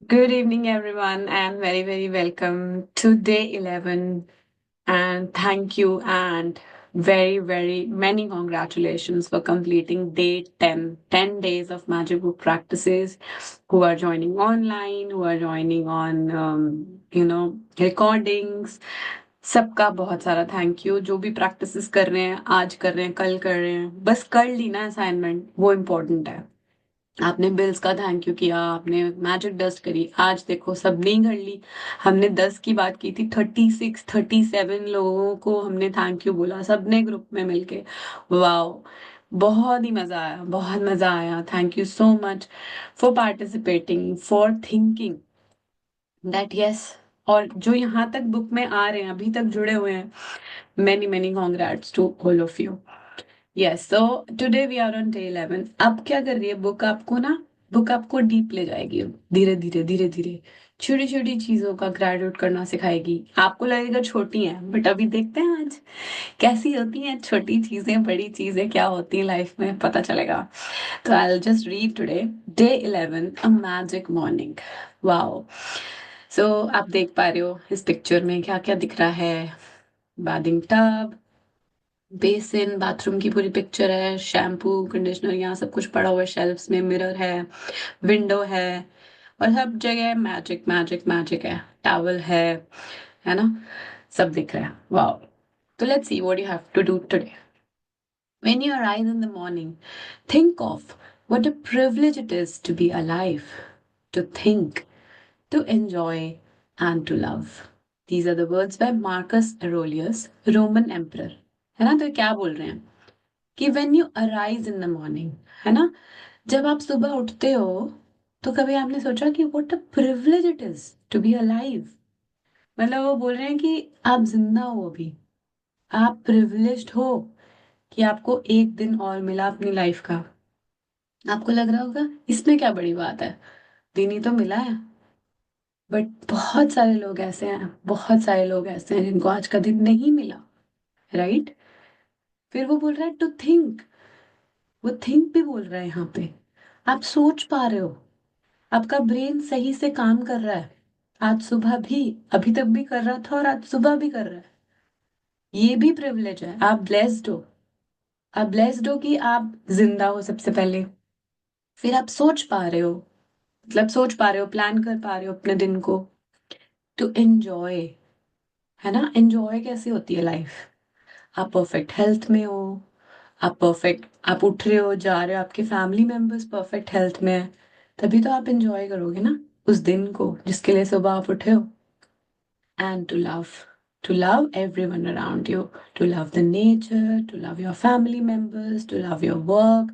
Good evening, everyone, and very, very welcome to day 11. And thank you, and very, very many congratulations for completing day 10. 10 days of Magic Book practices. Who are joining online, who are joining on, recordings. सबका बहुत सारा thank you जो भी practices कर रहे हैं आज कर रहे हैं कल कर रहे हैं बस कर ली ना असाइनमेंट वो इम्पोर्टेंट है। आपने बिल्स का थैंक यू किया, आपने मैजिक डस्ट करी, आज देखो सबने ही कर ली। हमने 10 की बात की थी, 36 37 लोगों को हमने थैंक यू बोला सबने ग्रुप में मिलके। वाओ, बहुत ही मजा आया, बहुत मजा आया। Thank you so much for participating, for thinking that yes. और जो यहाँ तक बुक में आ रहे हैं, अभी तक जुड़े हुए हैं, many many congrats to all of you. Yes, so today we are on day 11। अब क्या कर रही है बुक आपको ना, बुक आपको डीप ले जाएगी। धीरे धीरे धीरे धीरे छोटी छोटी चीजों का ग्रेजुएट करना सिखाएगी। आपको लगेगा छोटी हैं, बट अभी देखते हैं आज कैसी होती हैं छोटी चीजें, बड़ी चीजें क्या होती हैं लाइफ में, पता चलेगा। तो I just read today day 11, a magic morning. Wow. So आप देख पा रहे हो इस पिक्चर में क्या क्या दिख रहा है। बाथिंग टब, बेसिन, बाथरूम की पूरी पिक्चर है, शैम्पू कंडीशनर यहाँ सब कुछ पड़ा हुआ है, शेल्फ्स में मिरर है, विंडो है, और सब जगह मैजिक मैजिक मैजिक है। टॉवल है ना, सब दिख रहा है। वाओ। तो let's see what you have to do today. When you arise in the morning, think of what a privilege it is to be alive, to think, to enjoy, and to love. These are the words by Marcus Aurelius, Roman emperor. है ना, तो क्या बोल रहे हैं कि when you arise in the morning, है ना, जब आप सुबह उठते हो तो कभी आपने सोचा कि what a privilege it is to be alive। मतलब वो बोल रहे हैं कि आप जिंदा हो अभी, आप प्रिविलेज्ड हो कि आपको एक दिन और मिला अपनी लाइफ का। आपको लग रहा होगा इसमें क्या बड़ी बात है, दिन ही तो मिला है। बट बहुत सारे लोग ऐसे हैं, बहुत सारे लोग ऐसे हैं जिनको आज का दिन नहीं मिला। राइट। फिर वो बोल रहा है टू थिंक, वो थिंक भी बोल रहा है यहाँ पे। आप सोच पा रहे हो, आपका ब्रेन सही से काम कर रहा है। आज सुबह भी, अभी तक भी कर रहा था और आज सुबह भी कर रहा है। ये भी प्रिविलेज है, आप ब्लेस्ड हो। आप ब्लेस्ड हो कि आप जिंदा हो सबसे पहले। फिर आप सोच पा रहे हो, मतलब सोच पा रहे हो, प्लान कर पा रहे हो अपने दिन को। टू एंजॉय, है ना, एंजॉय कैसी होती है लाइफ। आप परफेक्ट हेल्थ में हो, आप परफेक्ट, आप उठ रहे हो जा रहे हो, आपके फैमिली मेंबर्स परफेक्ट हेल्थ में है, तभी तो आप एंजॉय करोगे ना उस दिन को जिसके लिए सुबह आप उठे हो। And to love everyone around you, to love the nature, to love your family members, to love your work,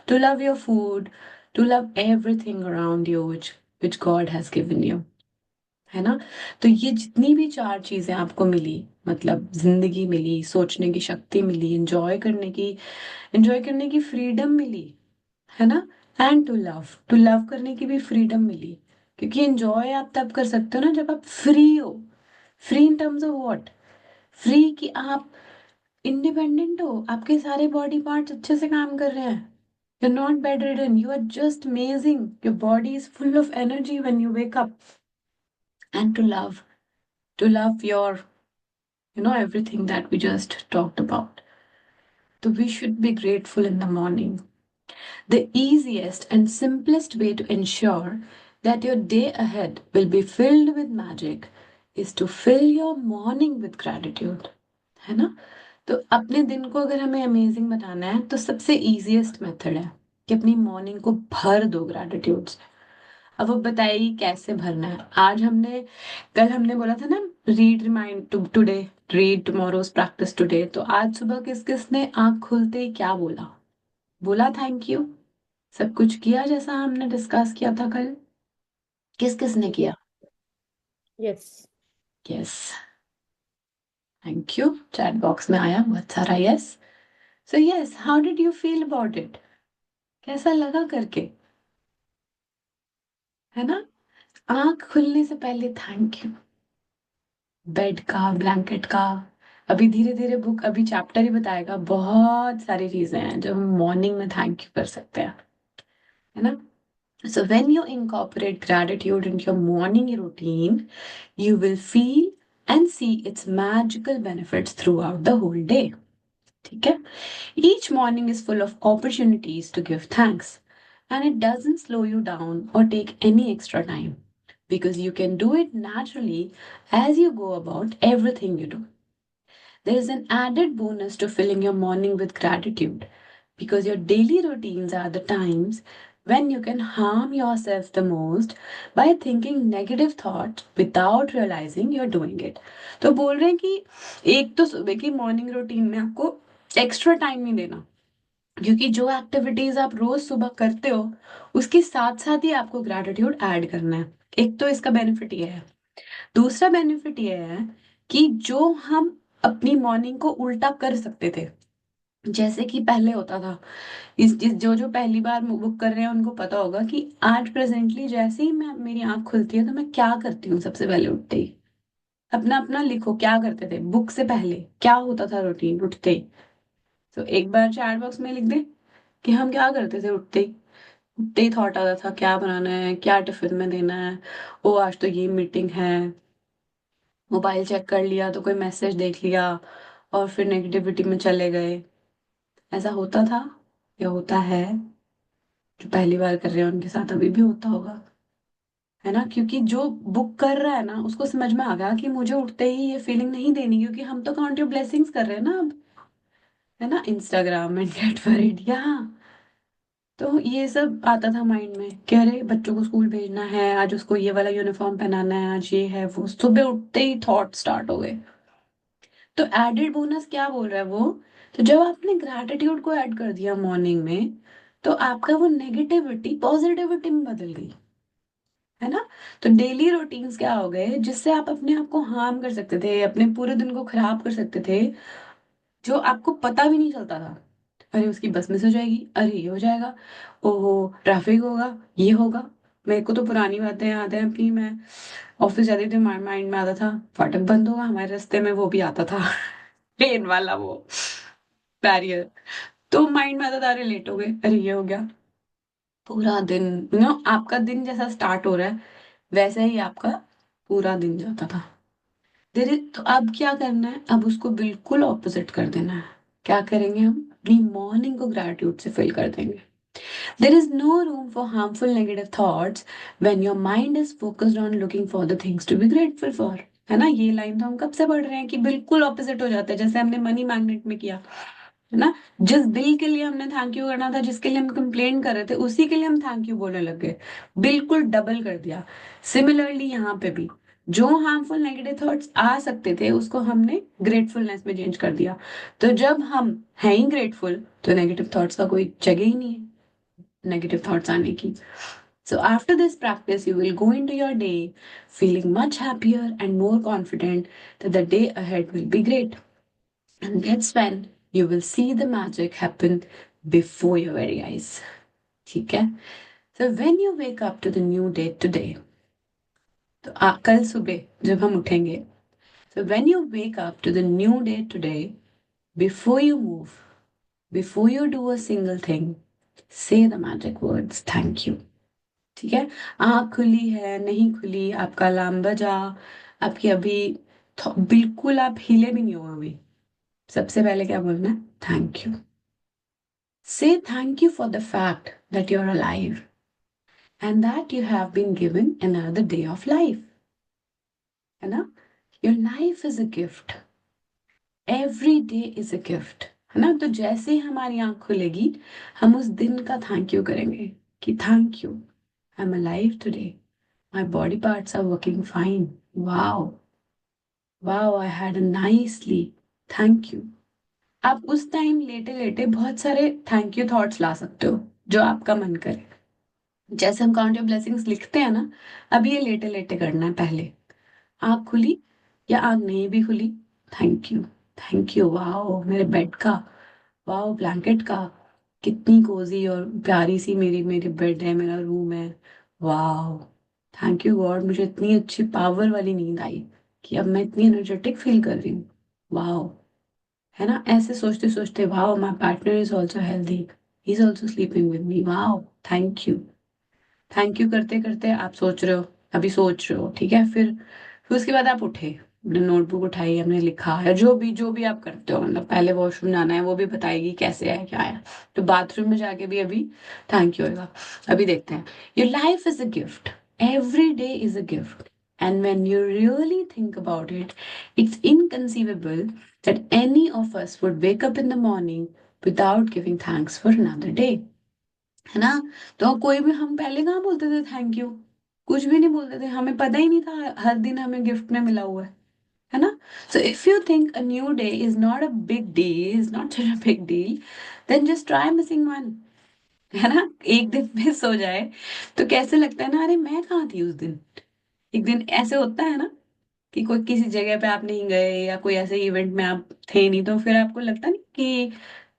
to love your food, to love everything around you which God has given you। है ना। तो ये जितनी भी चार चीजें आपको मिली, मतलब जिंदगी मिली, सोचने की शक्ति मिली, एंजॉय करने की फ्रीडम मिली, है ना। एंड टू लव करने की भी फ्रीडम मिली। क्योंकि एंजॉय आप तब कर सकते हो ना जब आप फ्री हो। Free in terms of what? Free कि आप इंडिपेंडेंट हो, आपके सारे बॉडी पार्ट्स अच्छे से काम कर रहे हैं। You're not bedridden, you are just amazing. Your body is full of energy when you wake up. And to love your, everything that we just talked about. So we should be grateful in the morning. The easiest and simplest way to ensure that your day ahead will be filled with magic is to fill your morning with gratitude। है ना। तो अपने दिन को अगर हमें amazing बनाना है तो सबसे इजीएस्ट मेथड है कि अपनी मॉर्निंग को भर दो ग्रैटिट्यूड से। अब वो बताइए कैसे भरना है। आज हमने, कल हमने बोला था ना, read remind to today, read tomorrow's practice today. तो आज सुबह किस किस ने आंख खुलते ही क्या बोला? बोला थैंक यू। सब कुछ किया जैसा हमने डिस्कस किया था कल। किस किस ने किया? Yes. Yes, thank you. Chat box में आया बहुत सारा yes. So yes, how did you feel about it? कैसा लगा करके? है ना। आंख खुलने से पहले थैंक यू, बेड का, ब्लैंकेट का। अभी धीरे धीरे बुक अभी चैप्टर ही बताएगा, बहुत सारी चीजें हैं जो हम मॉर्निंग में थैंक यू कर सकते हैं। है ना। So when you incorporate gratitude into your morning routine, you will feel and see its magical benefits throughout the whole day. ठीक है? Each morning is full of opportunities to give thanks, and it doesn't slow you down or take any extra time because you can do it naturally as you go about everything you do. There is an added bonus to filling your morning with gratitude because your daily routines are the times when you can harm yourself the most by thinking negative thoughts without realizing you're doing it. तो बोल रहे हैं कि एक तो सुबह की morning routine में आपको एक्स्ट्रा टाइम नहीं देना, क्योंकि जो एक्टिविटीज आप रोज सुबह करते हो उसके साथ साथ ही आपको ग्रैटिट्यूड ऐड करना है। एक तो इसका बेनिफिट ये है। दूसरा बेनिफिट ये है कि जो हम अपनी मॉर्निंग को उल्टा कर सकते थे, जैसे कि पहले होता था, इस जो जो पहली बार बुक कर रहे हैं उनको पता होगा कि आज प्रेजेंटली जैसे ही मैं मेरी आंख खुलती है तो मैं क्या करती हूँ सबसे पहले उठते ही। अपना अपना लिखो क्या करते थे बुक से पहले, क्या होता था रूटीन उठते ही। तो एक बार चैट बॉक्स में लिख दे कि हम क्या करते थे उठते ही। उठते ही थॉट आता था क्या बनाना है, क्या टिफिन में देना है, ओ आज तो ये मीटिंग है। मोबाइल चेक कर लिया तो कोई मैसेज देख लिया और फिर नेगेटिविटी में चले गए। ऐसा होता था या होता है? जो पहली बार कर रहे हैं उनके साथ अभी भी होता होगा, है ना? क्योंकि जो बुक कर रहा है ना उसको समझ में आ गया कि मुझे उठते ही ये फीलिंग नहीं देनी, क्योंकि हम तो काउंट योर ब्लेसिंग्स कर रहे हैं ना अब, है ना? इंस्टाग्राम एंड गेट वरीड या। तो ये सब आता था माइंड में कि अरे बच्चों को स्कूल भेजना है, आज उसको ये वाला यूनिफॉर्म पहनाना है, आज ये है वो। सुबह उठते ही थॉट स्टार्ट हो गए। तो एडेड बोनस क्या बोल रहा है वो, तो जब आपने ग्रैटिट्यूड को ऐड कर दिया मॉर्निंग में तो आपका वो नेगेटिविटी पॉजिटिविटी में बदल गई, है ना? तो डेली रूटीन्स क्या हो गए जिससे आप अपने आप को हार्म कर सकते थे, अपने पूरे दिन को खराब कर सकते थे, जो आपको पता भी नहीं चलता था। अरे उसकी बस मिस हो जाएगी, अरे ये हो जाएगा, ओहो ट्रैफिक होगा, ये होगा। मेरे को तो पुरानी बातें याद है अपनी। मैं ऑफिस जाती थी, माइंड में आता था फाटक बंद होगा हमारे रास्ते में, वो भी आता था ट्रेन वाला वो बैरियर। तो माइंड में आता था अरे लेट हो गए, अरे ये हो गया। पूरा दिन आपका दिन जैसा स्टार्ट हो रहा है वैसे ही आपका पूरा दिन जाता था। धीरे तो अब क्या करना है, अब उसको बिल्कुल ऑपोजिट कर देना है। क्या करेंगे हम, अपनी मॉर्निंग को ग्रेटिट्यूड से फिल कर देंगे। There is no room for harmful negative thoughts when your mind is focused on looking for the things to be grateful for. है ना? ये लाइन तो हम कब से पढ़ रहे हैं कि बिल्कुल ऑपोजिट हो जाता है, जैसे हमने मनी मैग्नेट में किया, है ना? जिस बिल के लिए हमने थैंक यू करना था, जिसके लिए हम कंप्लेन कर रहे थे, उसी के लिए हम थैंक यू बोलने लग गए। बिल्कुल डबल कर दिया। सिमिलरली यहाँ पे भी जो हार्मफुल नेगेटिव थॉट्स आ सकते थे उसको हमने ग्रेटफुलनेस में चेंज कर दिया। तो जब हम हैं ही ग्रेटफुल तो नेगेटिव थॉट्स का कोई जगह ही नहीं है नेगेटिव थॉट्स आने की। So after this practice, you will go into your day feeling much happier and more confident that the day ahead will be great. And that's when you will see the magic happen before your very eyes. ठीक है? So when you wake up to the new day today, तो कल सुबह जब हम उठेंगे, so when you wake up to the new day today, before you move, before you do a single thing, say the magic words, thank you. ठीक है? आँख खुली है नहीं खुली, आपका अलार्म बजा, आपकी अभी बिल्कुल आप हिले भी नहीं हो अभी, सबसे पहले क्या बोलना है, thank you. Say thank you for the fact that you're alive and that you have been given another day of life. है ना? Your life is a gift. Every day is a gift. है ना? तो जैसे ही हमारी आंख खुलेगी हम उस दिन का थैंक यू करेंगे कि thank you, I am alive today, my body parts are working fine, wow, wow I had a nice sleep, thank you. आप उस टाइम लेटे लेटे बहुत सारे थैंक यू थॉट्स ला सकते हो जो आपका मन करे। जैसे हम काउंट योर ब्लेसिंग्स लिखते हैं ना, अब ये लेटे लेटे करना है पहले। आँख खुली या आँख नहीं भी खुली, thank you, thank you, wow मेरे बेड का, वाओ ब्लैंकेट का, कितनी कोजी और प्यारी सी मेरी मेरी बेड है, मेरा रूम है, वाओ, थैंक यू गॉड मुझे इतनी अच्छी पावर वाली नींद आई कि अब मैं इतनी एनर्जेटिक फील कर रही हूँ, वाओ। है ना? ऐसे सोचते सोचते wow my partner is also healthy, he is also sleeping with me, wow, thank you. Thank you करते करते आप सोच रहे हो, अभी सोच रहे हो, ठीक है, फिर उसके बाद आप उठे, अपने नोटबुक उठाई, हमने लिखा है, जो भी आप करते हो, मतलब पहले वॉशरूम जाना है वो भी बताएगी कैसे है क्या है, तो बाथरूम में जाके भी अभी थैंक यू होगा। अभी देखते हैं। Your life is a gift, every day is a gift, and when you really think about it, it's inconceivable that any of us would wake up in the morning without giving thanks for another day, है ना। तो कोई भी, हम पहले कहाँ बोलते थे थैंक यू, कुछ भी नहीं बोलते थे, हमें पता ही नहीं था हर दिन हमें गिफ्ट में मिला हुआ है ना। So if you think a new day is not a big deal, is not such a big deal, then just try missing one, है ना। एक दिन मिस हो जाए तो कैसे लगता है ना, अरे मैं कहाँ थी उस दिन। एक दिन ऐसे होता है ना कि कोई किसी जगह पे आप नहीं गए या कोई ऐसे इवेंट में आप थे नहीं, तो फिर आपको लगता नहीं कि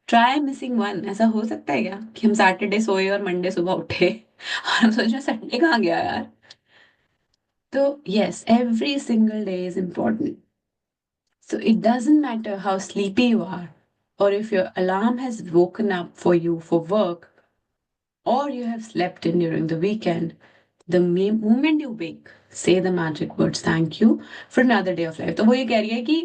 ट्राई मिसिंग वन। ऐसा हो सकता है क्या कि हम सैटरडे सोए और मंडे सुबह उठे और हम सोच रहे संडे कहाँ गया यार। तो yes, every single day is important. So it doesn't matter how sleepy you are, or if your alarm has woken up for you for work, or you have slept in during the weekend, the moment you wake, say the magic words thank you for another day of life। तो वो ये कह रही है कि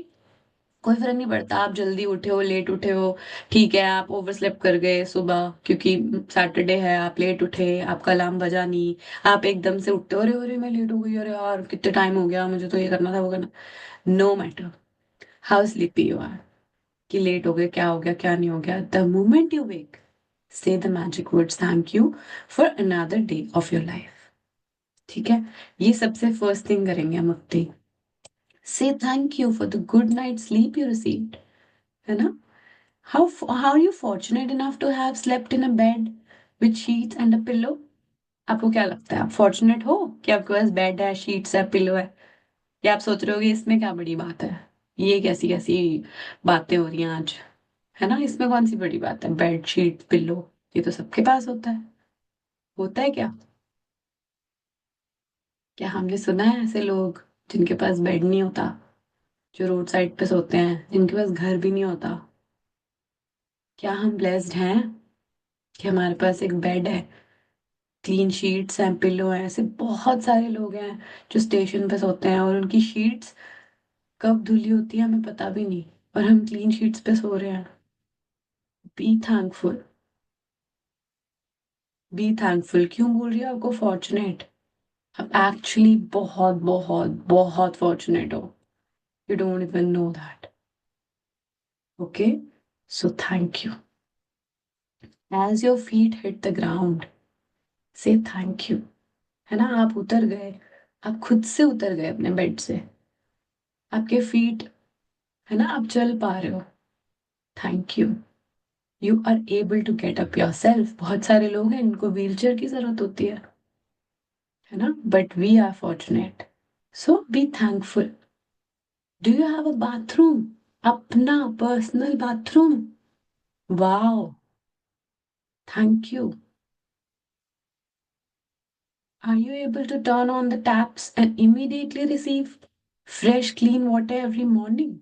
कोई फर्क नहीं पड़ता आप जल्दी उठे हो लेट उठे हो, ठीक है, आप ओवर स्लेप कर गए सुबह क्योंकि सैटरडे है, आप लेट उठे, आपका अलार्म बजा नहीं, आप एकदम से उठते हो, अरे अरे मैं लेट हो गई, अरे यार कितने टाइम हो गया, मुझे तो ये करना था वो करना। No matter how sleepy you are, कि लेट हो गए, क्या हो गया, क्या नहीं हो गया, द मोमेंट यू वेक, से the magic words thank you for another day of your life. ठीक है, ये सबसे फर्स्ट थिंग करेंगे हम अपनी। से thank you for the good night sleep you received, है ना। How are you fortunate enough to have slept in a bed with sheets and a pillow? आपको क्या लगता है, आप फॉर्चुनेट हो कि आपके पास बेड है, शीट्स है, पिलो है? या आप सोच रहे होगे इसमें क्या बड़ी बात है, ये कैसी कैसी बातें हो रही हैं आज, है ना, इसमें कौन सी बड़ी बात है, बेड शीट पिलो, ये तो सबके पास होता है क्या? क्या हमने सुना है ऐसे लोग जिनके पास बेड नहीं होता, जो रोड साइड पे सोते हैं, जिनके पास घर भी नहीं होता? क्या हम ब्लेस्ड हैं कि हमारे पास एक बेड है, क्लीन शीट्स हैं, पिलो हैं? ऐसे बहुत सारे लोग हैं जो स्टेशन पे सोते हैं और उनकी शीट्स कब धुली होती है हमें पता भी नहीं, और हम क्लीन शीट्स पे सो रहे हैं। Be thankful, be thankful. क्यों बोल रही हो आपको फॉर्चुनेट? आप एक्चुअली बहुत बहुत बहुत फॉर्चुनेट हो, you don't even know that. Okay, so thank you. As your feet hit the ground, say thank you, है ना। आप उतर गए, आप खुद से उतर गए अपने बेड से, आपके फीट, है ना, आप चल पा रहे हो, thank you. You are able to get up yourself. बहुत सारे लोग हैं इनको व्हीलचेयर की जरूरत होती है ना, but we are fortunate, so be thankful. Do you have a bathroom, अपना personal bathroom? Wow, thank you. Are you able to turn on the taps and immediately receive fresh clean water every morning?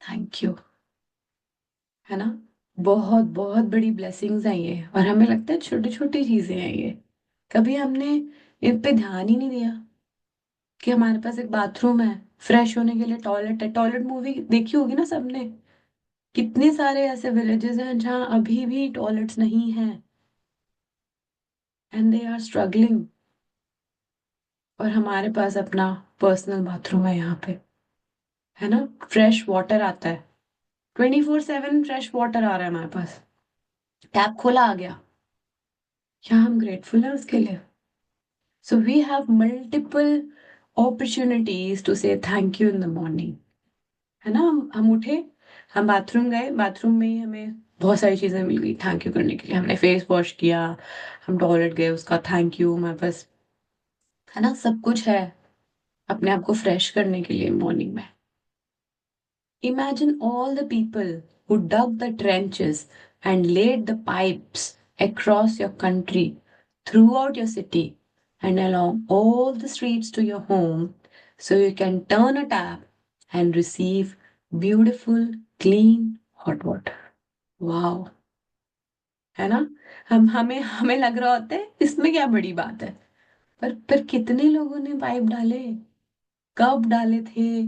Thank you, है ना। बहुत बहुत बड़ी blessings हैं ये, और हमें लगता है छोटी छोटी चीजें हैं ये, कभी हमने इन पे ध्यान ही नहीं दिया कि हमारे पास एक बाथरूम है, फ्रेश होने के लिए टॉयलेट है। टॉयलेट मूवी देखी होगी ना सबने, कितने सारे ऐसे विलेजेस हैं जहाँ अभी भी टॉयलेट्स नहीं हैं, एंड दे आर स्ट्रगलिंग, और हमारे पास अपना पर्सनल बाथरूम है यहाँ पे, है ना। फ्रेश वाटर आता है, 24/7 फ्रेश वाटर आ रहा है हमारे पास, टैप खोला आ गया, क्या हम ग्रेटफुल हैं उसके लिए? So we have multiple opportunities to say thank you in the morning, है ना। हम उठे, हम बाथरूम गए, बाथरूम में ही हमें बहुत सारी चीजें मिल गई थैंक यू करने के लिए, हमने फेस वॉश किया, हम टॉयलेट गए, उसका थैंक यू हमारे पास, है ना, सब कुछ है अपने आप को फ्रेश करने के लिए मॉर्निंग में। Imagine all the people who dug the trenches and laid the pipes across your country, throughout your city, and along all the streets to your home, so you can turn a tap and receive beautiful, clean hot water. Wow. है ना। हम हमें हमें लग रहा होता है इसमें क्या बड़ी बात है, पर कितने लोगों ने पाइप डाले, कब डाले थे,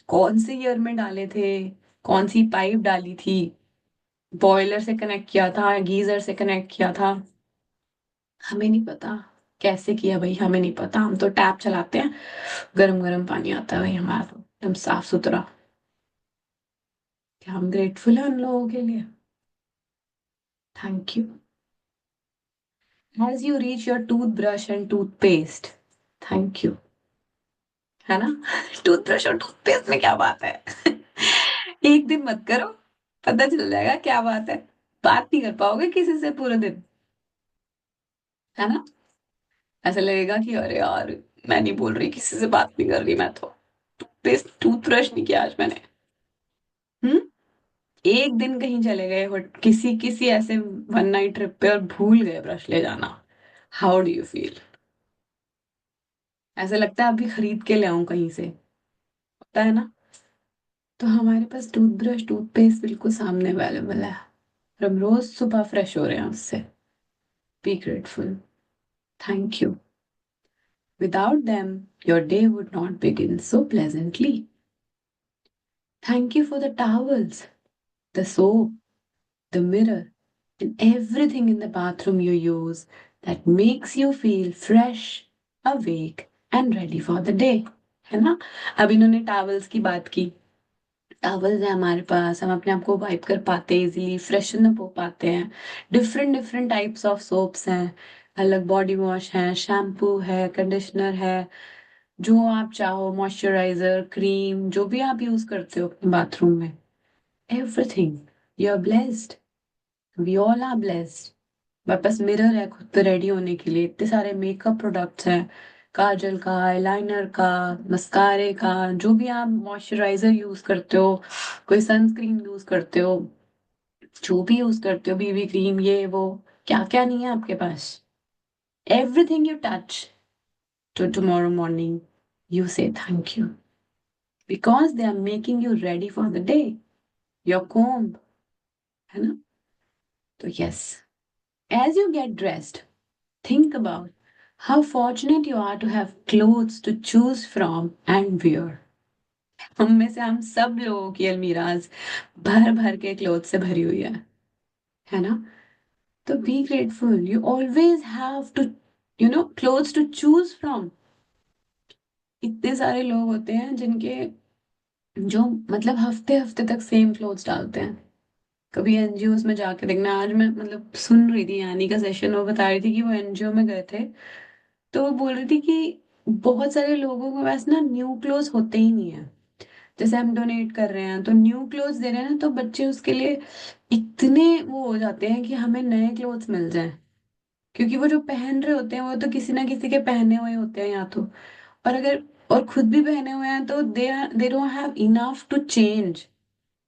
कौन से ईयर में डाले थे, कौन सी पाइप डाली थी, बॉयलर से कनेक्ट किया था, गीजर से कनेक्ट किया था, हमें नहीं पता। कैसे किया भाई, हमें नहीं पता। हम तो टैप चलाते हैं, गरम गरम पानी आता है भाई हमारा, तो एकदम साफ सुथरा। क्या हम ग्रेटफुल हैं उन लोगों के लिए? Thank you. As you reach your toothbrush and toothpaste, thank you. है ना। टूथब्रश और टूथपेस्ट में क्या बात है? एक दिन मत करो, पता चल जाएगा क्या बात है। बात नहीं कर पाओगे किसी से पूरे दिन, है ना। ऐसा लगेगा कि अरे यार, मैं नहीं बोल रही, किसी से बात नहीं कर रही मैं तो, टूथपेस्ट टूथब्रश नहीं किया आज मैंने। हम्म। एक दिन कहीं चले गए हो किसी किसी ऐसे वन नाइट ट्रिप पे और भूल गए ब्रश ले जाना, हाउ डू यू फील? ऐसा लगता है अभी खरीद के ले आऊं कहीं से, होता है ना। तो हमारे पास टूथब्रश टूथपेस्ट बिल्कुल सामने अवेलेबल है, और हम रोज सुबह फ्रेश हो रहे हैं उससे। Be grateful, thank you. Without them, your day would not begin so pleasantly. Thank you for the towels, the soap, the mirror, and everything in the bathroom you use that makes you feel fresh, awake, and ready for the day. है ना। अब इन्होंने towels की बात की। Towels है हमारे पास, हम अपने आप को वाइप कर पाते हैं, इजीली फ्रेशन अप हो पाते हैं। Different different types of soaps हैं, अलग बॉडी वॉश है, शैम्पू है, कंडीशनर है, जो आप चाहो, मॉइस्चराइजर, क्रीम, जो भी आप यूज करते हो अपने बाथरूम में, everything. You are blessed, we all are blessed. मेरे पास मिरर है खुद पे रेडी होने के लिए, इतने सारे मेकअप प्रोडक्ट्स हैं, काजल का, आईलाइनर का, मस्कारे का, जो भी आप मॉइस्चराइजर यूज करते हो, कोई सनस्क्रीन यूज करते हो, जो भी यूज करते हो, बीबी क्रीम, ये वो, क्या क्या नहीं है आपके पास। Everything you touch, to tomorrow morning, you say thank you because they are making you ready for the day. Your comb, है ना। तो yes, as you get dressed, think about how fortunate you are to have clothes to choose from and wear. हम में से हम सब लोगों की अलमीराज भर भर के क्लोथ से भरी हुई है ना। तो be grateful, you always have to, clothes to choose from. इतने सारे लोग होते हैं जिनके, जो मतलब हफ्ते हफ्ते तक सेम क्लोथ्स डालते हैं। कभी एनजीओ में जाके देखना, आज मैं मतलब सुन रही थी यानी का सेशन, वो बता रही थी कि वो एनजीओ में गए थे, तो वो बोल रही थी कि बहुत सारे लोगों के पास ना न्यू क्लोथ्स होते ही नहीं है। जैसे हम डोनेट कर रहे हैं तो न्यू क्लोथ्स दे रहे हैं ना, तो बच्चे उसके लिए इतने वो हो जाते हैं कि हमें नए क्लोथ्स मिल जाएं, क्योंकि वो जो पहन रहे होते हैं वो तो किसी ना किसी के पहने हुए होते हैं या तो, और अगर और खुद भी पहने हुए हैं तो they don't have enough to change,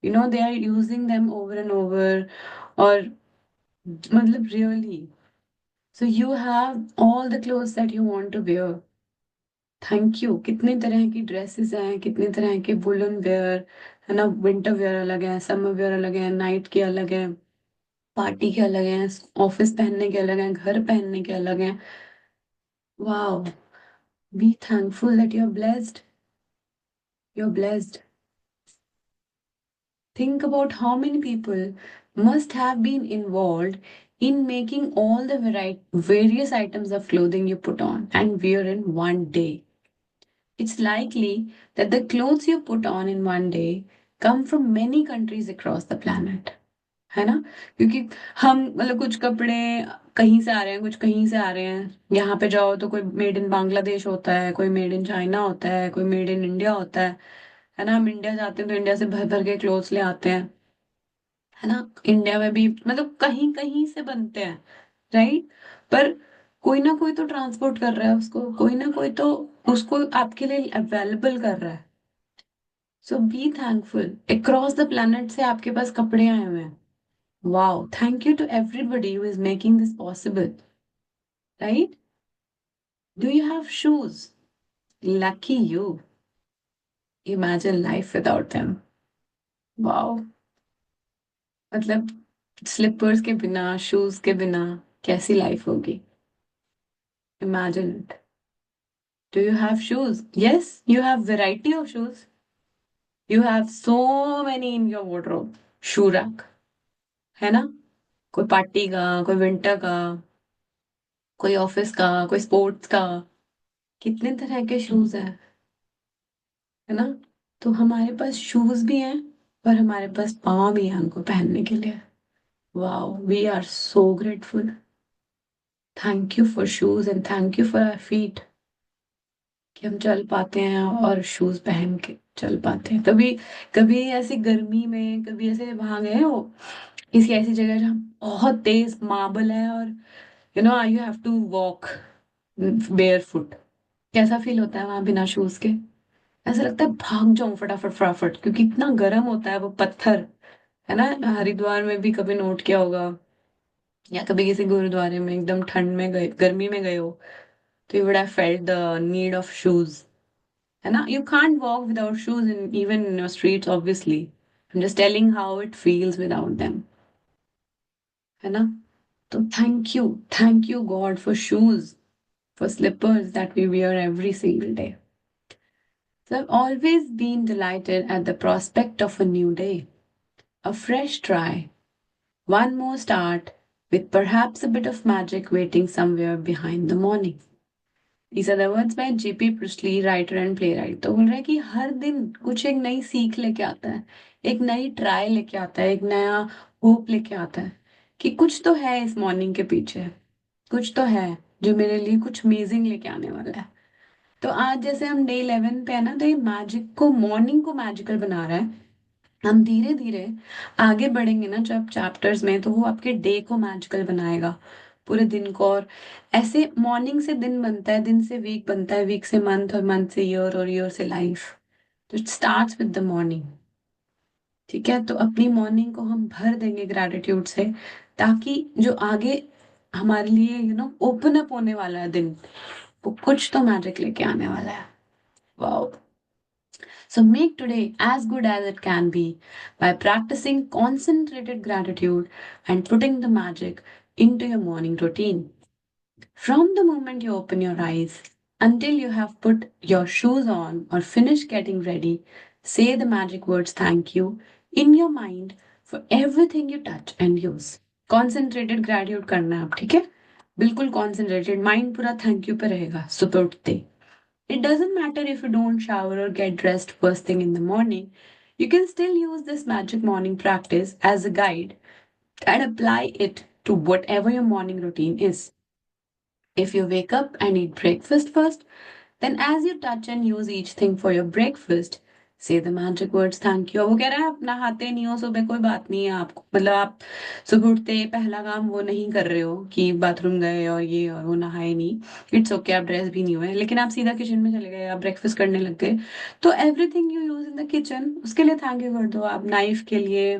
they are using them over and over, और मतलब really, so you have all the clothes that you want to wear. Thank you. कितने तरह की ड्रेसेस हैं, कितने तरह के वुलन वेयर, है ना। विंटर वेयर अलग है, समर वेयर अलग है, नाइट के अलग है, पार्टी के अलग हैं, ऑफिस पहनने के अलग हैं, घर पहनने के अलग हैं। Wow, be thankful that you are blessed, you are blessed. Think about how many people must have been involved in making all the various items of clothing you put on and wear in one day. It's likely that the clothes you put on in one day come from many countries across the planet. है ना। क्योंकि हम मतलब कुछ कपड़े कहीं से आ रहे हैं, कुछ कहीं से आ रहे हैं। यहाँ पे जाओ तो कोई मेड इन बांग्लादेश होता है, कोई मेड इन चाइना होता है, कोई मेड इन इंडिया होता है ना। हम इंडिया जाते हैं तो इंडिया से भर भर के क्लोथ्स ले आते हैं, है ना। इंडिया में भी मतलब कहीं कहीं से बनते हैं, राइट। पर कोई ना कोई तो ट्रांसपोर्ट कर रहा है उसको, कोई ना कोई तो उसको आपके लिए अवेलेबल कर रहा है। So be thankful, across the planet से आपके पास कपड़े आए हुए हैं। Wow, thank you to everybody who is making this possible, right. Do you have shoes? Lucky you, imagine life without them. Wow, मतलब स्लीपर्स के बिना, शूज के बिना कैसी लाइफ होगी? Imagine it. Do you have shoes? Yes, you have variety of shoes. You have so many in your wardrobe. Shoe rack, है ना? कोई पार्टी का, कोई विंटर का, कोई ऑफिस का, कोई स्पोर्ट्स का. कितने तरह के शूज हैं, है ना? तो हमारे पास शूज भी हैं और हमारे पास पाँव भी हैं उनको पहनने के लिए. Wow, we are so grateful. Thank you for shoes and thank you for our feet, कि हम चल पाते हैं और शूज पहन के चल पाते हैं. कभी कभी ऐसी गर्मी में कभी ऐसे वहां गए हो किसी ऐसी जगह जहाँ बहुत तेज मार्बल है और you have to walk barefoot. कैसा फील होता है वहां बिना शूज के? ऐसा लगता है भाग जाऊं फटाफट फटाफट, क्योंकि इतना गर्म होता है वो पत्थर, है ना? हरिद्वार में भी कभी नोट किया होगा, या कभी किसी गुरुद्वारे में एकदम ठंड में गए, गर्मी में गए हो, तो you would have felt the need of shoes, है ना? You can't walk without shoes in even in your streets, obviously. I'm just telling how it feels without them, है ना? तो thank you God for shoes, for slippers that we wear every single day. So I've always been delighted at the prospect of a new day, a fresh try, one more start, with perhaps a bit of magic waiting somewhere behind the morning. These are the words by J.P. Priestley, writer and playwright. तो बोल रहा है कि हर दिन कुछ एक नई सीख लेके आता है, एक नई ट्राई लेके आता है, एक नया होप लेके आता है, कि कुछ तो है इस मॉर्निंग के पीछे, कुछ तो है जो मेरे लिए कुछ अमेजिंग लेके आने वाला है. तो आज जैसे हम डे 11 पे है ना, तो ये मैजिक को, मॉर्निंग को मैजिकल बना रहा है. हम धीरे धीरे आगे बढ़ेंगे ना जब चैप्टर्स में, तो वो आपके डे को मैजिकल बनाएगा, पूरे दिन को. और ऐसे मॉर्निंग से दिन बनता है, दिन से वीक बनता है, वीक से मंथ, और मंथ से ईयर, और ईयर से लाइफ. तो it starts with the morning. ठीक है, तो अपनी मॉर्निंग को हम भर देंगे ग्रैटिट्यूड से, ताकि जो आगे हमारे लिए ओपन अप होने वाला है दिन, वो कुछ तो मैजिक लेके आने वाला है. Wow. So make today as good as it can be by practicing concentrated gratitude and putting the magic into your morning routine. From the moment you open your eyes until you have put your shoes on or finished getting ready, say the magic words thank you in your mind for everything you touch and use. Concentrated gratitude करना है आप, ठीक है? बिल्कुल concentrated, mind पूरा thank you पे रहेगा सुबह उठते. It doesn't matter if you don't shower or get dressed first thing in the morning. You can still use this magic morning practice as a guide and apply it to whatever your morning routine is. If you wake up and eat breakfast first, then as you touch and use each thing for your breakfast, say the magic words thank you. वो कह रहा है आप नहाते नहीं हो सुबह, कोई बात नहीं है आपको, मतलब आप सुबह उठते ही पहला काम वो नहीं कर रहे हो कि बाथरूम गए और ये और वो, नहाए नहीं. इट्स ओके, आप ड्रेस भी नहीं हुए, लेकिन आप सीधा किचन में चले गए, आप ब्रेकफास्ट करने लग गए, तो everything you use in the kitchen उसके लिए थैंक यू कर दो. आप नाइफ के लिए,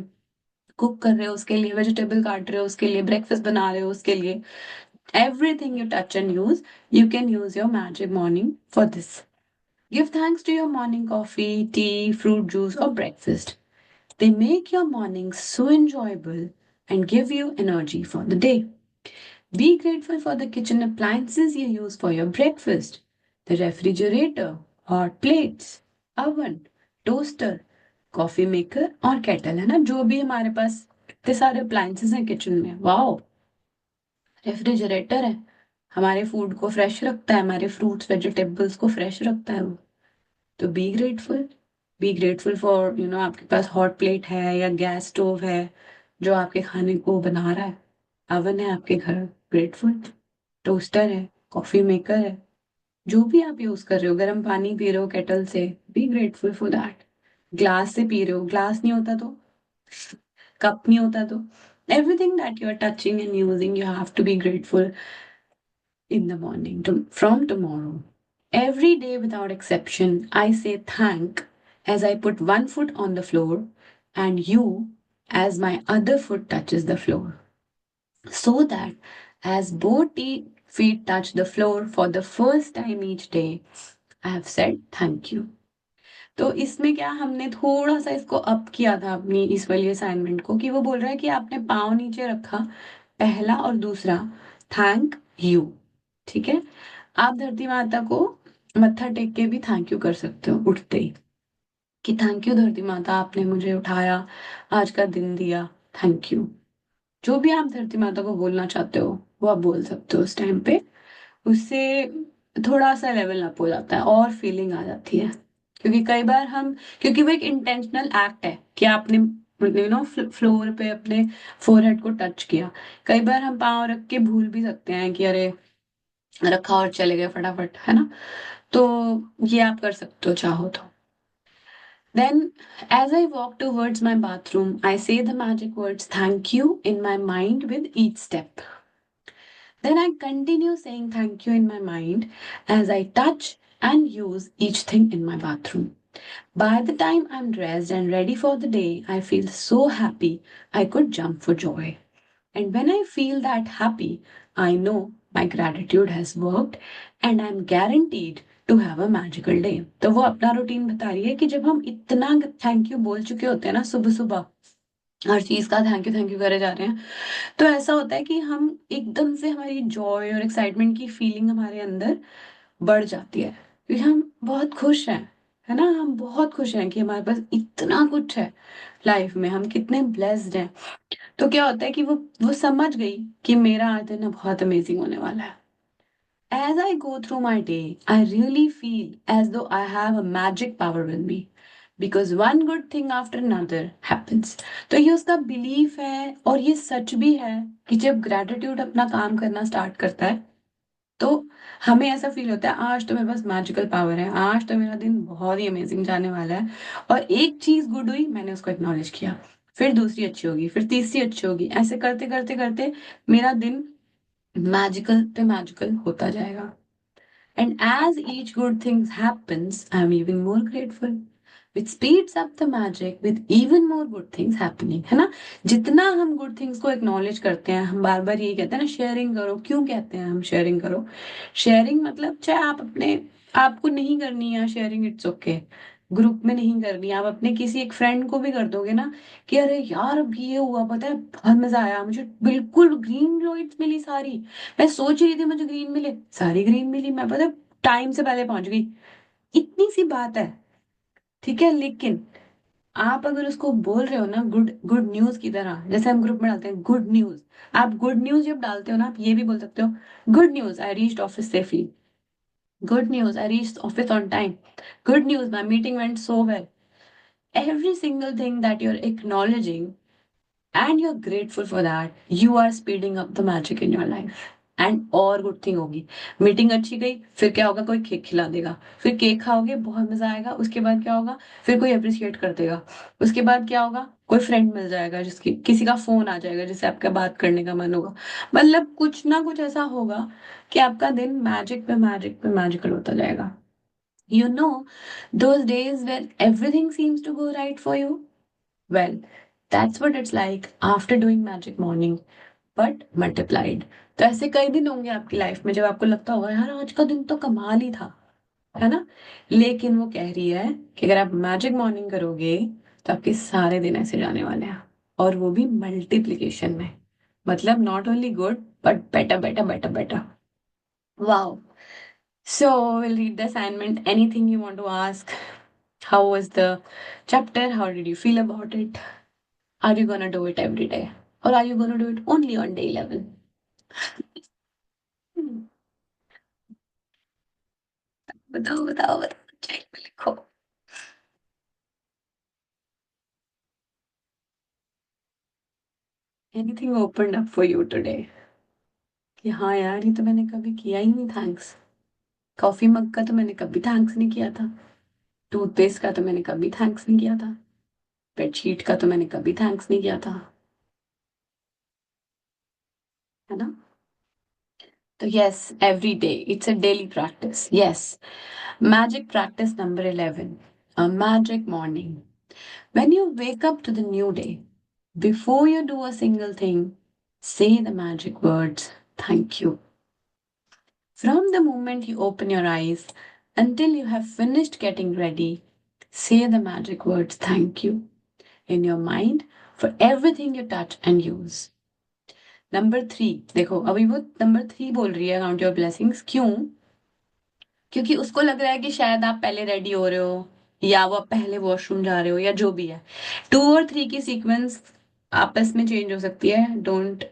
कुक कर रहे हो उसके लिए, वेजिटेबल काट रहे हो उसके लिए, ब्रेकफास्ट बना रहे हो उसके लिए, everything you touch and use, you can use your magic morning for this. Give thanks to your morning coffee, tea, fruit juice, or breakfast. They make your morning so enjoyable and give you energy for the day. Be grateful for the kitchen appliances you use for your breakfast: the refrigerator, hot plates, oven, toaster, coffee maker और kettle, है ना? जो भी हमारे पास इतने सारे appliances हैं kitchen में. वाओ. रेफ्रिजरेटर है, हमारे फूड को फ्रेश रखता है, हमारे फ्रूट्स वेजिटेबल्स को फ्रेश रखता है वो. तो बी ग्रेटफुल फॉर आपके पास हॉट प्लेट है या गैस स्टोव है जो आपके खाने को बना रहा है. अवन है आपके घर, ग्रेटफुल. टोस्टर है, कॉफी मेकर है, जो भी आप यूज कर रहे हो, गर्म पानी पी रहे हो केटल से, B grateful for that. Glass से पी रहे हो, ग्लास नहीं होता तो, कप नहीं होता तो, everything that you are touching and using, you have to be grateful in the morning. From tomorrow, every day without exception, I say thank as I put one foot on the floor and you as my other foot touches the floor. So that as both feet touch the floor for the first time each day, I have said thank you. तो इसमें क्या हमने थोड़ा सा इसको up किया था अपनी इस वाली असाइनमेंट को, कि वो बोल रहा है कि आपने पाँव नीचे रखा, पहला, और दूसरा थैंक यू। ठीक है, आप धरती माता को मत्था टेक के भी थैंक यू कर सकते हो उठते ही, कि थैंक यू धरती माता, आपने मुझे उठाया, आज का दिन दिया, थैंक यू। जो भी आप धरती माता को बोलना चाहते हो वो आप बोल सकते हो उस टाइम पे। उससे थोड़ा सा लेवल अप हो जाता है और फीलिंग आ जाती है। क्योंकि कई बार हम, क्योंकि वो एक इंटेंशनल एक्ट है कि आपने फ्लोर पे अपने फोरहेड को टच किया। कई बार हम पाँव रख के भूल भी सकते हैं कि अरे रखा और चले गए फटाफट, है ना। तो ये आप कर सकते हो चाहो तो। Then, as I walk towards my bathroom, I say the magic words thank you in my mind with each step. Then I continue saying thank you in my mind as I touch and use each thing in my bathroom. By the time I'm dressed and ready for the day, I feel so happy I could jump for joy. And when I feel that happy, I know my gratitude has worked and I'm guaranteed to have a magical day. तो वो अपना routine बता रही है कि जब हम इतना थैंक यू बोल चुके होते हैं ना सुबह सुबह, हर चीज का थैंक यू करे जा रहे हैं, तो ऐसा होता है कि हम एकदम से हमारी जॉय और एक्साइटमेंट की फीलिंग हमारे अंदर बढ़ जाती है, क्योंकि हम बहुत खुश हैं, है ना। हम बहुत खुश हैं कि हमारे पास इतना कुछ है लाइफ में, हम कितने ब्लेस्ड हैं। तो क्या होता है कि वो समझ गई कि मेरा आज दिन ना बहुत अमेजिंग होने वाला है। As I go through my day, I really feel as though I have a magic power with me. Because one good thing after another happens. तो ये उसका बिलीफ है और ये सच भी है कि जब ग्रेटिट्यूड अपना काम करना स्टार्ट करता है तो हमें ऐसा फील होता है आज तो मेरे पास मैजिकल पावर है, आज तो मेरा दिन बहुत ही अमेजिंग जाने वाला है। और एक चीज गुड हुई, मैंने उसको एक्नॉलेज किया, फिर दूसरी अच्छी होगी, फिर तीसरी अच्छी होगी, ऐसे करते करते करते मेरा दिन मैजिकल पे मैजिकल होता जाएगा। And as each good thing happens, I'm even more grateful. Which speeds up the magic with even more good things happening, है ना। जितना हम गुड थिंग्स को एक्नॉलेज करते हैं, हम बार बार यही कहते हैं ना, शेयरिंग करो। क्यों कहते हैं हम शेयरिंग करो? शेयरिंग मतलब चाहे आप अपने, आपको नहीं करनी है शेयरिंग, इट्स ओके, ग्रुप में नहीं करनी, आप अपने किसी एक फ्रेंड को भी कर दोगे ना, कि अरे यार अब ये हुआ पता है, बहुत मजा आया मुझे, बिल्कुल ग्रीन लाइट्स मिली सारी, मैं सोच रही थी मुझे ग्रीन मिले, सारी ग्रीन मिली, मैं पता है टाइम से पहले पहुंच गई। इतनी सी बात है, ठीक है। लेकिन आप अगर उसको बोल रहे हो ना गुड गुड न्यूज की तरह, जैसे हम ग्रुप में डालते हैं गुड न्यूज, आप गुड न्यूज जब डालते हो ना, आप ये भी बोल सकते हो, good news I reached office safely, good news I reached office on time, good news my meeting went so well. Every single thing that you're acknowledging and you're grateful for that, you are speeding up the magic in your life. And और good thing होगी, meeting अच्छी गई, फिर क्या होगा, कोई cake खिला देगा, फिर केक खाओगे बहुत मजा आएगा, उसके बाद क्या होगा, फिर कोई अप्रिशिएट कर देगा, उसके बाद क्या होगा, कोई फ्रेंड मिल जाएगा जिसकी किसी का फोन आ जाएगा जिससे आपका बात करने का मन होगा। मतलब कुछ ना कुछ ऐसा होगा कि आपका दिन मैजिक पे मैजिकल होता जाएगा। You know, those days when everything seems to go right for you, well, that's what it's like after doing magic morning, but multiplied. तो ऐसे कई दिन होंगे आपकी लाइफ में जब आपको लगता होगा यार आज का दिन तो कमाल ही था, है ना। लेकिन वो कह रही है कि अगर आप मैजिक मॉर्निंग करोगे तो आपके सारे दिन ऐसे जाने वाले हैं, और वो भी मल्टीप्लिकेशन में। मतलब not only good but better better better better. Wow. So will read the assignment, anything you want to ask? How was the chapter? How did you feel about it? Are you gonna do it every day? Or are you gonna do it only on day 11? Hmm, बताओ बताओ बताओ, chat में लिखो। Anything opened up for you today? कि हाँ यार ये तो मैंने कभी किया ही नहीं थैंक्स। कॉफी मग का तो मैंने कभी थैंक्स नहीं किया था, टूथपेस्ट का तो मैंने कभी थैंक्स नहीं किया था, बेडशीट का तो मैंने कभी थैंक्स नहीं किया था, है ना। तो yes, every day it's a daily practice. Yes, magic practice number 11, a magic morning. When you wake up to the new day, before you do a single thing, say the magic words, thank you. From the moment you open your eyes until you have finished getting ready, Say the magic words thank you in your mind for everything you touch and use. Number 3, देखो अभी वो number 3 बोल रही है count your blessings, क्यों? क्योंकि उसको लग रहा है कि शायद आप पहले रेडी हो रहे हो, या वो आप पहले वॉशरूम जा रहे हो, या जो भी है। 2 और 3 की सीक्वेंस आपस में चेंज हो सकती है, don't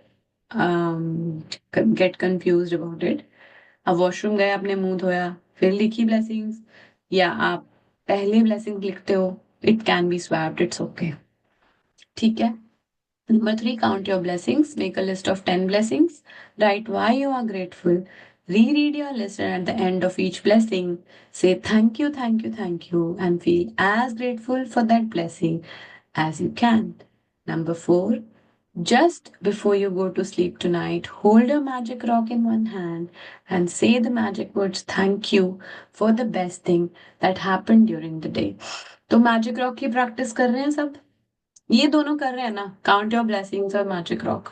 get confuse about it. अब वॉशरूम गए, आपने मुंह धोया, फिर लिखी ब्लेसिंग्स, या आप पहले ब्लेसिंग लिखते हो, it can be swapped, it's okay. ठीक है। Number 3, count your blessings. Make a list of 10 blessings. Write why you are grateful. Reread your list, and at the end of each blessing, say thank you, thank you, thank you, and feel as grateful for that blessing as you can. Number 4, just before you go to sleep tonight, hold a magic rock in one hand and say the magic words thank you for the best thing that happened during the day. तो magic rock की practice कर रहे हैं सब? ये दोनों कर रहे हैं ना, काउंट योर ब्लेसिंग्स और मैजिक रॉक?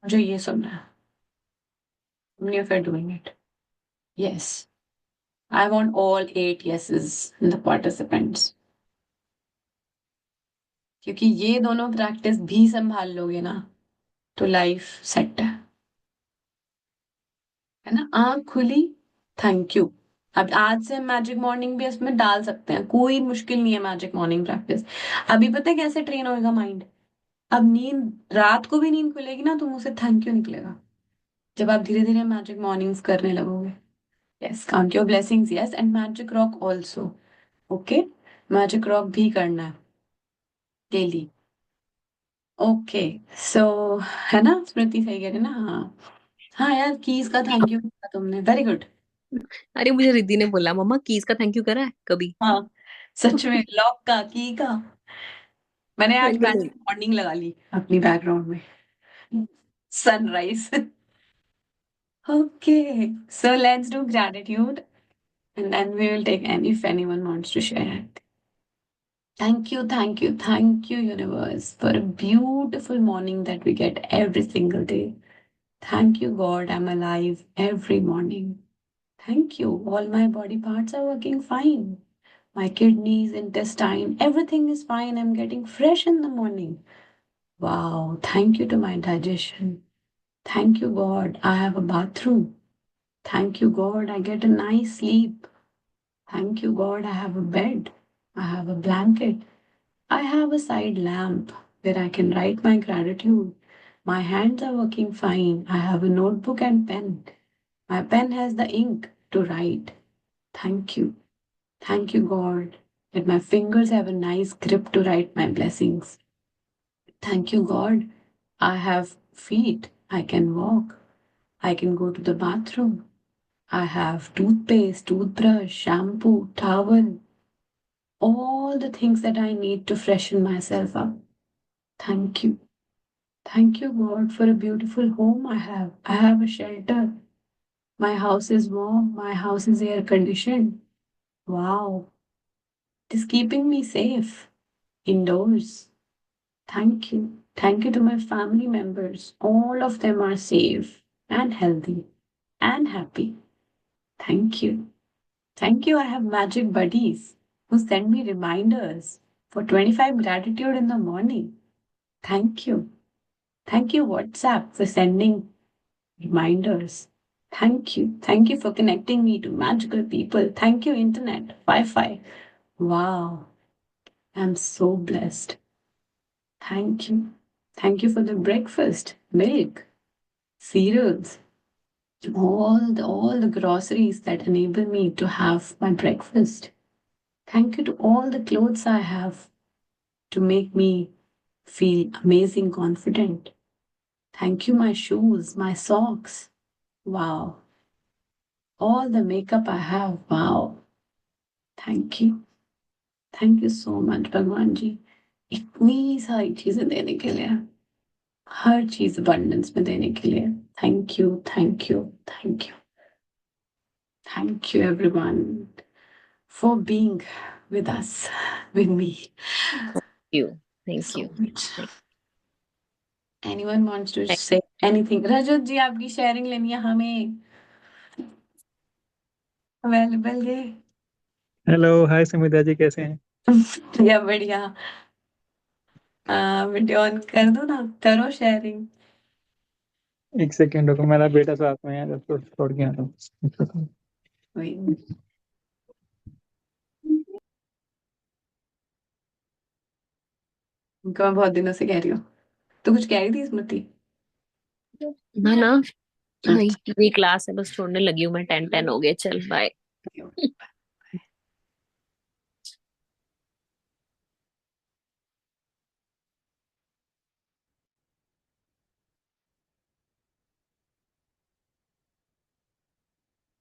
मुझे ये सुनना है। Many of you are doing it. Yes. I want all 8 yeses in the participants. क्योंकि ये दोनों प्रैक्टिस भी संभाल लोगे ना, तो लाइफ सेट है ना? आंख खुली, थैंक यू। अब आज से मैजिक मॉर्निंग भी इसमें डाल सकते हैं, कोई मुश्किल नहीं है मैजिक मॉर्निंग प्रैक्टिस। अभी पता है कैसे ट्रेन होएगा माइंड? अब नींद, रात को भी नींद खुलेगी ना तो मुंह से थैंक यू निकलेगा, जब आप धीरे धीरे मैजिक मॉर्निंग्स करने लगोगे। Yes, count your blessings, yes, and magic rock also. Okay, magic rock भी करना है डेली। ओके, सो है ना, स्मृति सही कह रही है ना? हाँ हाँ यार, कीज का थैंक यू किया तुमने, वेरी गुड। अरे मुझे रिद्धि ने बोला मम्मा कीज का थैंक यू करा है कभी। हाँ, सच में लॉक का, की का। मैंने आज मैंने कहा मैजिक नहीं। मॉर्निंग लगा ली अपनी बैकग्राउंड में, sunrise. Okay, so let's do gratitude and then we will take any if anyone wants to share it. Thank you, universe, for a beautiful morning that we get every single day. Thank you, God, I'm alive every morning. Thank you, all my body parts are working fine. My kidneys, intestine, everything is fine. I'm getting fresh in the morning. Wow, thank you to my digestion. Thank you, God, I have a bathroom. Thank you, God, I get a nice sleep. Thank you, God, I have a bed. I have a blanket. I have a side lamp where I can write my gratitude. My hands are working fine. I have a notebook and pen. My pen has the ink to write. Thank you. Thank you, God, that my fingers have a nice grip to write my blessings. Thank you, God. I have feet. I can walk. I can go to the bathroom. I have toothpaste, toothbrush, shampoo, towel, all the things that I need to freshen myself up. Thank you. Thank you, God, for a beautiful home I have. I have a shelter. My house is warm. My house is air conditioned. Wow. It is keeping me safe indoors. Thank you. Thank you to my family members. All of them are safe and healthy and happy. Thank you. Thank you. I have magic buddies who send me reminders for 25 gratitude in the morning. Thank you. Thank you, WhatsApp, for sending reminders. Thank you. Thank you for connecting me to magical people. Thank you, Internet, Wi Fi. Wow, I'm so blessed. Thank you. Thank you for the breakfast, milk, cereals, all the groceries that enable me to have my breakfast. Thank you to all the clothes I have to make me feel amazing, confident. Thank you, my shoes, my socks. Wow. All the makeup I have. Wow. Thank you. Thank you so much भगवान जी, इतनी सारी चीजें देने के लिए, हर चीज abundance में देने के लिए। Thank you, thank you, thank you, thank you everyone for being with us, with me, You. Thank so you. much. Thank Anyone wants to thank- say anything? रजत जी, आपकी शेयरिंग लेनी है हमें, अवेलेबल है? हेलो, हाय सुमिता जी, कैसे हैं? बढ़िया बढ़िया। वीडियो ऑन कर दो ना, करो शेयरिंग। एक सेकेंड रुको, मेरा बेटा साथ में है, तो छोड़ के आता हूँ। वही। उनको मैं बहुत दिनों से कह रही हूँ। तो कुछ कह रही थी स्मृति? ना ना, नहीं अच्छा। ये क्लास है, बस छोड़ने लगी हूँ मैं, 10 10 हो गए, चल बाय।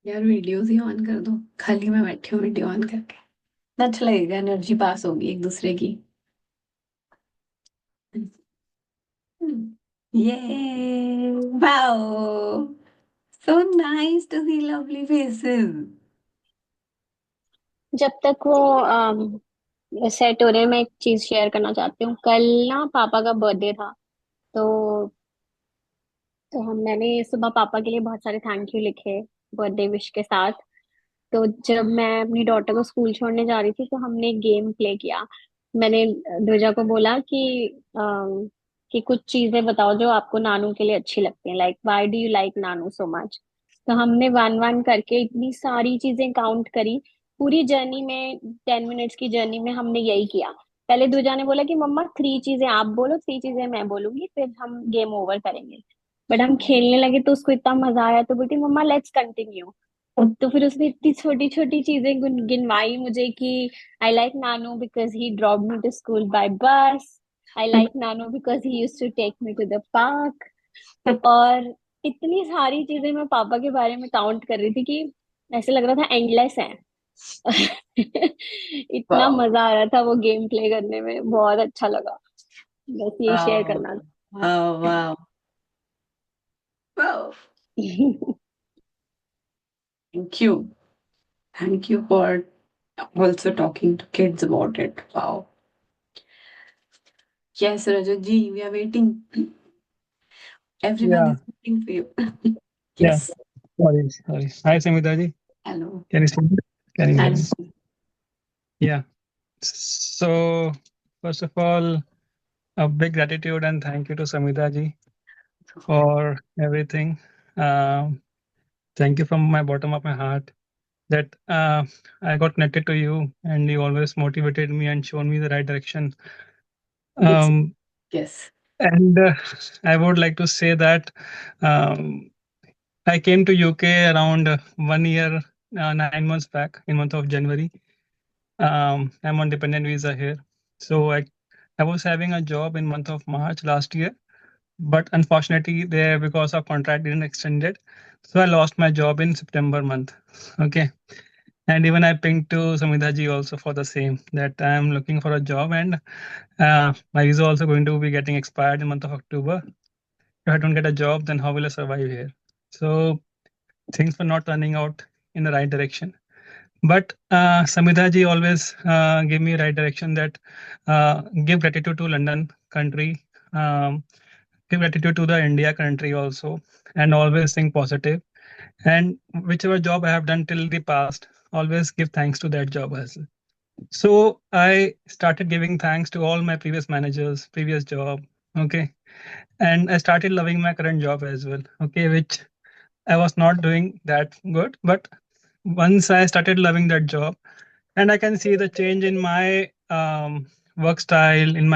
यार वीडियोस ही ऑन कर दो, खाली मैं बैठी हूँ वीडियो ऑन करके। अच्छा लगेगा, एनर्जी पास होगी एक दूसरे की। ये wow, so nice to see lovely faces. जब तक वो सेट हो रहे हैं, मैं एक चीज शेयर करना चाहती हूँ। कल ना पापा का बर्थडे था। तो मैंने सुबह पापा के लिए बहुत सारे थैंक यू लिखे बर्थडे विश के साथ। तो जब मैं अपनी डॉटर को स्कूल छोड़ने जा रही थी, तो हमने एक गेम प्ले किया। मैंने ध्वजा को बोला कि कुछ चीजें बताओ जो आपको नानू के लिए अच्छी लगती हैं, like why do you like Nanu so much. तो हमने वन वन करके इतनी सारी चीजें काउंट करी। पूरी जर्नी में, 10 मिनट्स की जर्नी में हमने यही किया। पहले ध्वजा ने बोला कि मम्मा 3 चीजें आप बोलो, 3 चीजें मैं बोलूंगी, फिर हम गेम ओवर करेंगे। बट हम खेलने लगे तो उसको इतना मजा आया, तो बोलती मम्मा लेट्स कंटिन्यू। तो फिर उसने इतनी छोटी छोटी चीजें गिनवाई मुझे कि I like Nanu because he drop me to school by bus. I like Nanu because he use to take me to the park. और इतनी सारी चीजें मैं पापा के बारे में काउंट कर रही थी कि ऐसे लग रहा था एंडलेस है। इतना वाओ मजा आ रहा था वो गेम प्ले करने में, बहुत अच्छा लगा। बस ये शेयर वाओ करना वाओ वाओ वाओ। था। Thank you, thank you for also talking to kids about it. Wow. Yes, Rajat ji, we are waiting. Everyone Yeah, is waiting for you. yeah. Yes. Sorry, sorry. Hi, Samita ji. Hello. Can you see me? Can you hear me? And Yeah. So, first of all, a big gratitude and thank you to Samita ji for everything. Um, Thank you from my bottom of my heart that I got connected to you and you always motivated me and shown me the right direction. yes, Um, yes. and I would like to say that um, I came to UK around 1 year, 9 months back in month of January. I'm on dependent visa here. So I was having a job in month of March last year, but unfortunately there because of contract didn't extend it. So I lost my job in September month. Okay. And even I pinged to Samita ji also for the same that I'm looking for a job and my visa also going to be getting expired in month of October. If I don't get a job, then how will I survive here? So things were not turning out in the right direction. But Samita ji always give me right direction that give gratitude to London country, um, give gratitude to the India country also, and always think positive. And whichever job I have done till the past, always give thanks to that job as well. So I started giving thanks to all my previous managers, previous job. Okay. And I started loving my current job as well. Okay. Which I was not doing that good. But once I started loving that job, and I can see the change in my work style, in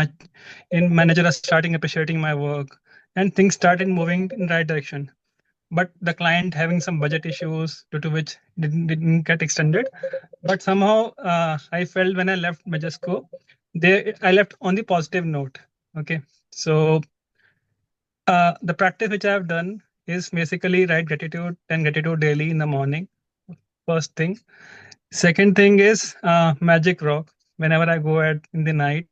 manager are starting appreciating my work, and things started moving in the right direction. But the client having some budget issues due to which didn't get extended. But somehow I felt when I left Majesco, I left on the positive note. Okay, so the practice which I have done is basically write gratitude and gratitude daily in the morning. First thing. Second thing is magic rock. Whenever I go at in the night,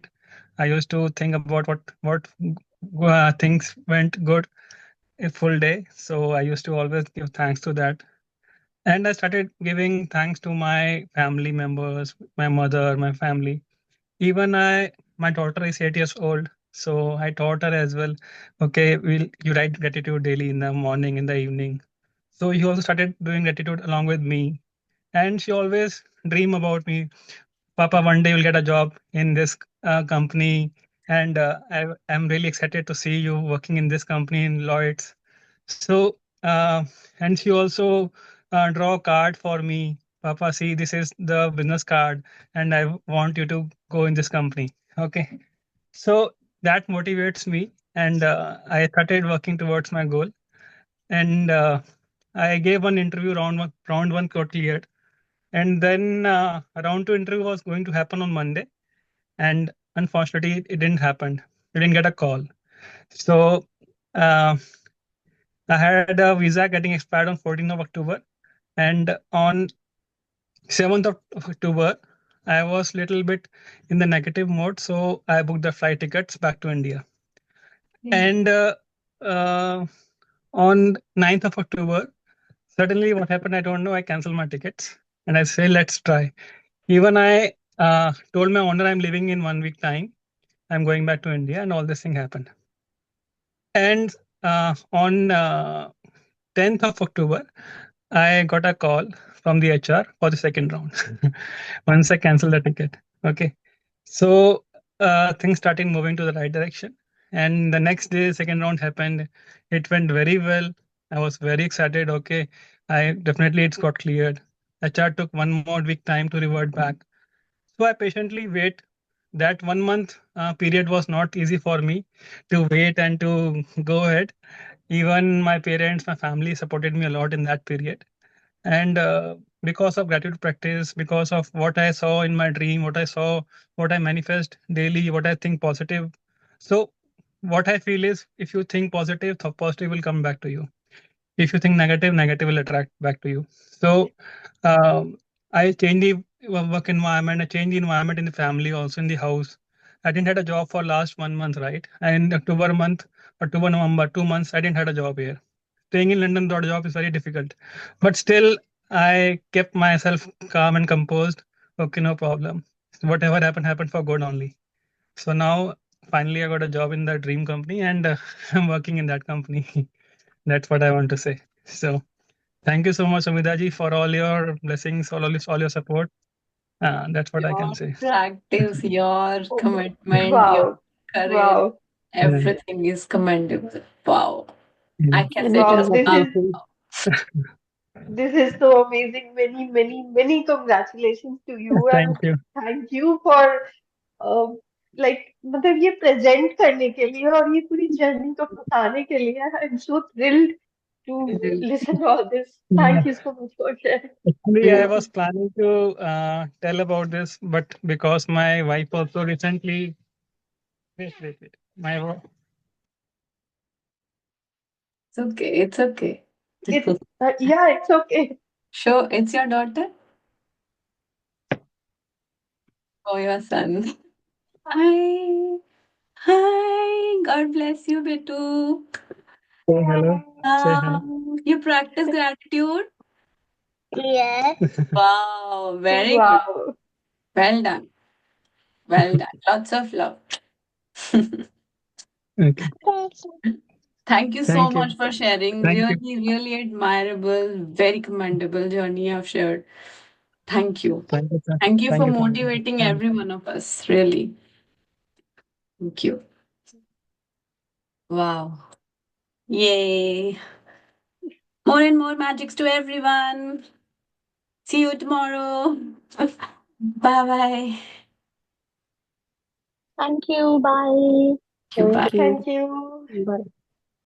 I used to think about what things went good a full day. So I used to always give thanks to that. And I started giving thanks to my family members, my mother, my family. Even my daughter is 8 years old, so I taught her as well. Okay, you write gratitude daily in the morning, in the evening. So he also started doing gratitude along with me, and she always dream about me Papa, one day you'll get a job in this company, and I'm really excited to see you working in this company in Lloyd's. So, and she also draw a card for me. Papa, see, this is the business card, and I want you to go in this company. Okay. So that motivates me, and I started working towards my goal. And I gave one interview, round one got cleared, and then round two interview was going to happen on Monday, and unfortunately, it didn't happen. I didn't get a call. So uh, I had a visa getting expired on 14th of October, and on 7th of October, I was little bit in the negative mode, so I booked the flight tickets back to India. And uh, on 9th of October, suddenly what happened, I don't know, I canceled my tickets and I say, let's try. Even I told my owner I'm leaving in 1 week time. I'm going back to India, and all this thing happened. And on 10th of October, I got a call from the HR for the second round. Once I canceled the ticket. Okay. So things started moving to the right direction. And the next day, second round happened. It went very well. I was very excited. Okay. It's got cleared. HR took 1 more week time to revert back. So I patiently wait. That 1 month period was not easy for me to wait and to go ahead. Even my parents, my family supported me a lot in that period. And because of gratitude practice, because of what I saw in my dream, what I manifest daily, what I think positive. So what I feel is, if you think positive, the positive will come back to you. If you think negative, negative will attract back to you. So I changed the work environment, I changed the environment in the family, also in the house. I didn't had a job for last 1 month, right? And October, November, 2 months, I didn't had a job here. Staying in London without a job is very difficult. But still, I kept myself calm and composed. Okay, no problem. Whatever happened, happened for good only. So now, finally, I got a job in the dream company, and I'm working in that company. That's what I want to say. So thank you so much, Amidaji, for all your blessings, all your support. That's what I can Your say. practice, your Oh, commitment, your wow. courage, Wow. Yeah. everything is commendable. Wow. I Yeah. can say Energy Wow. just बहुत This है. is wow. this is so amazing. Many, many, many congratulations to you and Thank you. thank you for like मतलब ये present करने के लिए और ये पूरी जर्नी को बताने के लिए I am so thrilled to listen to all this. Yeah. Thank you so much for sharing. Actually, I was planning to tell about this, but because my wife also recently, wait. It's okay. It's okay. It's yeah, it's okay. Sure, it's your daughter or your son. Hi. Hi. God bless you, Bitu. Say hello. Say hi. You practice gratitude? Yes. Wow. Very good. Wow. Well done. Well done. Lots of love. Okay. Thank you so Thank you. much for sharing. Thank you. Really, really admirable, very commendable journey you have shared. Thank you. Thank you, sir. Thank you for Thank you. motivating Thank every one of us. Really. Thank you. Wow. Yay. More and more magics to everyone. See you tomorrow. Bye bye. Thank you. Bye. Bye. Thank you. Thank you. Bye.